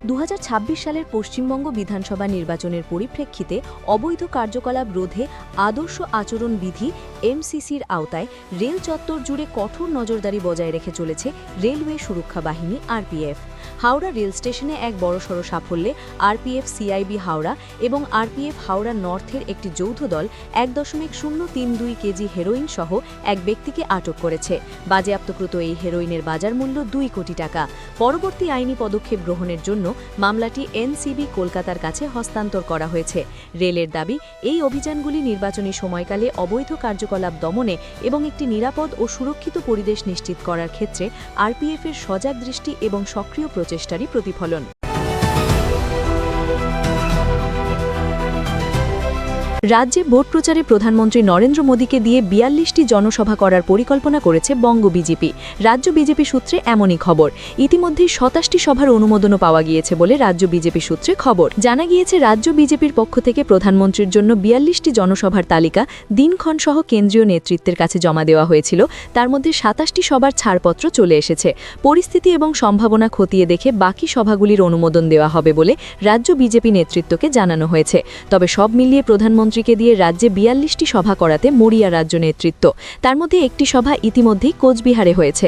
2026 সালের পশ্চিমবঙ্গ বিধানসভা নির্বাচনের পরিপ্রেক্ষিতে অবৈধ কার্যকলাপ রোধে আদর্শ আচরণ বিধি এমসিসির আওতায় রেল চত্বর জুড়ে কঠোর নজরদারি বজায় রেখে চলেছে রেলওয়ে সুরক্ষা বাহিনী আরপিএফ। হাওড়া রেল স্টেশনে এক বড়সড় সাফল্যে আরপিএফ সিআইবি হাওড়া এবং আরপিএফ হাওড়া নর্থের একটি যৌথ দল 1.032 কেজি হেরোইন সহ এক ব্যক্তিকে আটক করেছে। বাজেয়াপ্তকৃত এই হেরোইনের বাজার মূল্য 2 কোটি টাকা। পরবর্তী আইনি পদক্ষেপ গ্রহণের জন্য মামলাটি এনসিবি কলকাতার কাছে হস্তান্তর করা হয়েছে। রেলের দাবি, এই অভিযানগুলি নির্বাচনী সময়কালে অবৈধ কার্যকলাপ দমনে এবং একটি নিরাপদ ও সুরক্ষিত পরিবেশ নিশ্চিত করার ক্ষেত্রে আরপিএফের সজাগ দৃষ্টি এবং সক্রিয় প্রচেষ্টারই প্রতিফলন। রাজ্যে ভোট প্রচারে প্রধানমন্ত্রী নরেন্দ্র মোদীকে দিয়ে 42টি জনসভা করার পরিকল্পনা করেছে বঙ্গ বিজেপি। রাজ্য বিজেপি সূত্রে এমনই খবর। ইতিমধ্যেই 27টি সভার অনুমোদনও পাওয়া গিয়েছে বলে রাজ্য বিজেপি সূত্রে খবর। জানা গিয়েছে, রাজ্য বিজেপির পক্ষ থেকে প্রধানমন্ত্রীর জন্য 42টি জনসভার তালিকা দিনক্ষণ সহ কেন্দ্রীয় নেতৃত্বের কাছে জমা দেওয়া হয়েছিল। তার মধ্যে 27টি সভার ছাড়পত্র চলে এসেছে। পরিস্থিতি এবং সম্ভাবনা খতিয়ে দেখে বাকি সভাগুলির অনুমোদন দেওয়া হবে বলে রাজ্য বিজেপি নেতৃত্বকে জানানো হয়েছে। তবে সব মিলিয়ে প্রধানমন্ত্রীকে দিয়ে রাজ্যে 42টি সভা করাতে মরিয়া রাজ্য নেতৃত্ব। তার মধ্যে একটি সভা ইতিমধ্যেই কোচবিহারে হয়েছে।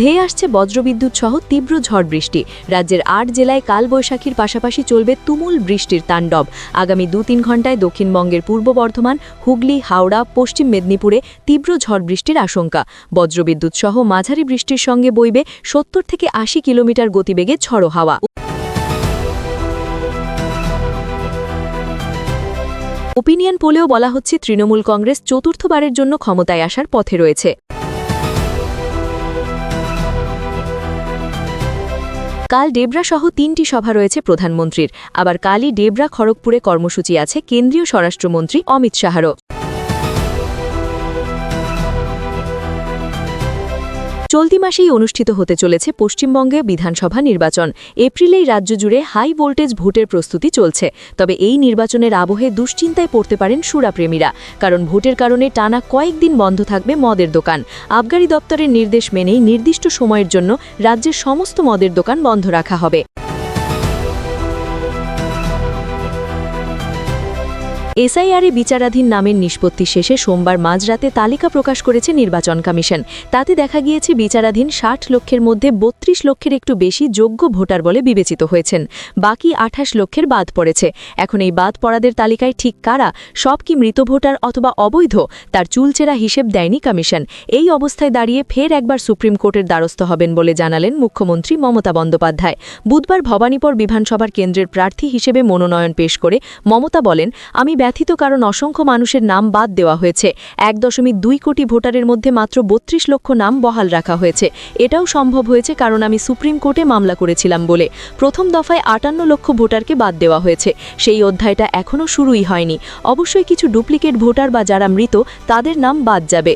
ধেয়ে আসছে বজ্রবিদ্যুৎ সহ তীব্র ঝড় বৃষ্টি। রাজ্যের 8 জেলায় কালবৈশাখীর পাশাপাশি চলবে তুমুল বৃষ্টির তাণ্ডব। আগামী 2-3 ঘণ্টায় দক্ষিণবঙ্গের পূর্ব বর্ধমান, হুগলি, হাওড়া, পশ্চিম মেদিনীপুরে তীব্র ঝড় বৃষ্টির আশঙ্কা। বজ্রবিদ্যুৎ সহ মাঝারি বৃষ্টির সঙ্গে বইবে 70 থেকে 80 কিলোমিটার গতিবেগে ঝড়ো হাওয়া। ওপিনিয়ন পোলেও বলা হচ্ছে, তৃণমূল কংগ্রেস চতুর্থবারের জন্য ক্ষমতায় আসার পথে রয়েছে। কাল ডেবরা সহ 3টি সভা রয়েছে প্রধানমন্ত্রীর। আবার কালই ডেবরা খড়গপুরে কর্মসূচি আছে কেন্দ্রীয় স্বরাষ্ট্রমন্ত্রী অমিত শাহরও। চলতি মাসেই অনুষ্ঠিত হতে চলেছে পশ্চিমবঙ্গে বিধানসভা নির্বাচন। এপ্রিলেই রাজ্য জুড়ে হাই ভোল্টেজ ভোটের প্রস্তুতি চলছে। তবে এই নির্বাচনের আবহে দুশ্চিন্তায় পড়তে পারেন সুরাপ্রেমীরা। কারণ ভোটের কারণে টানা কয়েকদিন বন্ধ থাকবে মদের দোকান। আবগারি দপ্তরের নির্দেশ মেনেই নির্দিষ্ট সময়ের জন্য রাজ্যের সমস্ত মদের দোকান বন্ধ রাখা হবে। এসআইআরে বিচারাধীন নামের নিষ্পত্তি শেষে সোমবার মাঝরাতে তালিকা প্রকাশ করেছে নির্বাচন কমিশন। তাতে দেখা গিয়েছে, বিচারাধীন 60 লক্ষের মধ্যে 32 লক্ষের একটু বেশি যোগ্য ভোটার বলে বিবেচিত হয়েছেন। বাকি 28 লক্ষের বাদ পড়েছে। এখন এই বাদ পড়াদের তালিকায় ঠিক কারা, সব কি মৃত ভোটার অথবা অবৈধ, তার চুলচেরা হিসেব দেয়নি কমিশন। এই অবস্থায় দাঁড়িয়ে ফের একবার সুপ্রিম কোর্টের দ্বারস্থ হবেন বলে জানালেন মুখ্যমন্ত্রী মমতা বন্দ্যোপাধ্যায়। বুধবার ভবানীপুর বিধানসভার কেন্দ্রের প্রার্থী হিসেবে মনোনয়ন পেশ করে মমতা বলেন, আমি ব্যথিত, কারণ অসংখ্য মানুষের নাম বাদ দেওয়া হয়েছে। 1.2 কোটি ভোটারের মধ্যে মাত্র 32 লক্ষ নাম বহাল রাখা হয়েছে। এটাও সম্ভব হয়েছে কারণ আমি সুপ্রিম কোর্টে মামলা করেছিলাম বলে। প্রথম দফায় 58 লক্ষ ভোটারকে বাদ দেওয়া হয়েছে। সেই অধ্যায়টা এখনও শুরুই হয়নি। অবশ্যই কিছু ডুপ্লিকেট ভোটার বা যারা মৃত, তাদের নাম বাদ যাবে।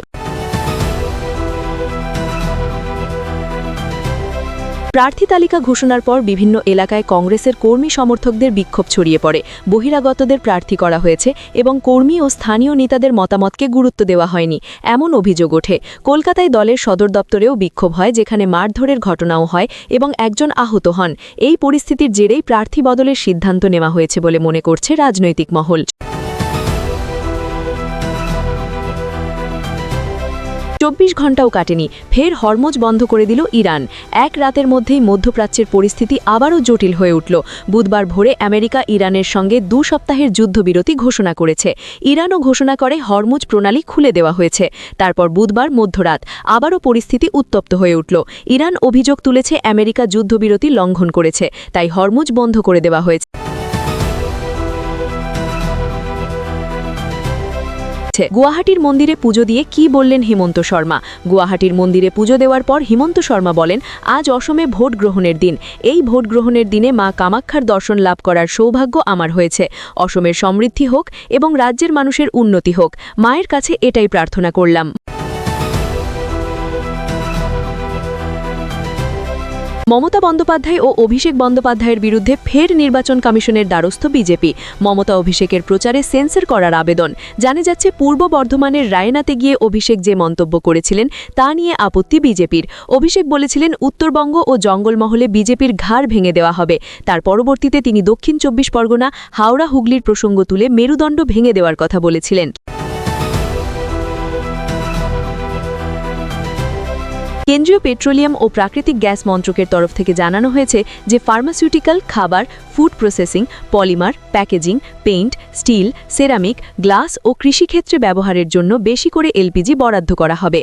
প্রার্থী তালিকা ঘোষণার পর বিভিন্ন এলাকায় কংগ্রেসের কর্মী সমর্থকদের বিক্ষোভ ছড়িয়ে পড়ে। বহিরাগতদের প্রার্থী করা হয়েছে এবং কর্মী ও স্থানীয় নেতাদের মতামতকে গুরুত্ব দেওয়া হয়নি, এমন অভিযোগ ওঠে। কলকাতায় দলের সদর দপ্তরেও বিক্ষোভ হয়, যেখানে মারধরের ঘটনাও হয় এবং একজন আহত হন। এই পরিস্থিতির জেরেই প্রার্থী বদলের সিদ্ধান্ত নেওয়া হয়েছে বলে মনে করছে রাজনৈতিক মহল। 24 ঘণ্টাও কাটেনি, ফের হরমুজ বন্ধ করে দিল ইরান। এক রাতের মধ্যেই মধ্যপ্রাচ্যের পরিস্থিতি আবারও জটিল হয়ে উঠল। বুধবার ভোরে আমেরিকা ইরানের সঙ্গে 2 সপ্তাহের যুদ্ধবিরতি ঘোষণা করেছে। ইরানও ঘোষণা করে হরমুজ প্রণালী খুলে দেওয়া হয়েছে। তারপর বুধবার মধ্যরাত আবারও পরিস্থিতি উত্তপ্ত হয়ে উঠল। ইরান অভিযোগ তুলেছে আমেরিকা যুদ্ধবিরতি লঙ্ঘন করেছে, তাই হরমুজ বন্ধ করে দেওয়া হয়েছে। গুয়াহাটির মন্দিরে পুজো দিয়ে কি বললেন হিমন্ত শর্মা। গুয়াহাটির মন্দিরে পুজো দেওয়ার পর হিমন্ত শর্মা বলেন, আজ অসমে ভোট গ্রহণের দিন। এই ভোট গ্রহণের দিনে মা কামাখ্যার দর্শন লাভ করার সৌভাগ্য আমার হয়েছে। অসমের সমৃদ্ধি হোক এবং রাজ্যের মানুষের উন্নতি হোক, মায়ের কাছে এটাই প্রার্থনা করলাম। মমতা বন্দ্যোপাধ্যায় ও অভিষেক বন্দ্যোপাধ্যায়ের বিরুদ্ধে ফের নির্বাচন কমিশনের দ্বারস্থ বিজেপি। মমতা অভিষেকের প্রচারে সেন্সর করার আবেদন। জানা যাচ্ছে পূর্ব বর্ধমানের রায়নাতে গিয়ে অভিষেক যে মন্তব্য করেছিলেন তা নিয়ে আপত্তি বিজেপির। অভিষেক বলেছিলেন উত্তরবঙ্গ ও জঙ্গলমহলে বিজেপির ঘাড় ভেঙে দেওয়া হবে। তার পরবর্তীতে তিনি দক্ষিণ ২৪ পরগনা হাওড়া হুগলির প্রসঙ্গ তুলে মেরুদণ্ড ভেঙে দেওয়ার কথা বলেছিলেন। কেন্দ্রীয় পেট্রোলিয়াম ও প্রাকৃতিক গ্যাস মন্ত্রকের তরফ থেকে জানানো হয়েছে যে ফার্মাসিউটিক্যাল, খাবার, food processing, polymer, packaging, paint, steel, ceramic, glass ও কৃষিক্ষেত্রে ব্যবহারের জন্য বেশি করে এলপিজি বরাদ্দ করা হবে।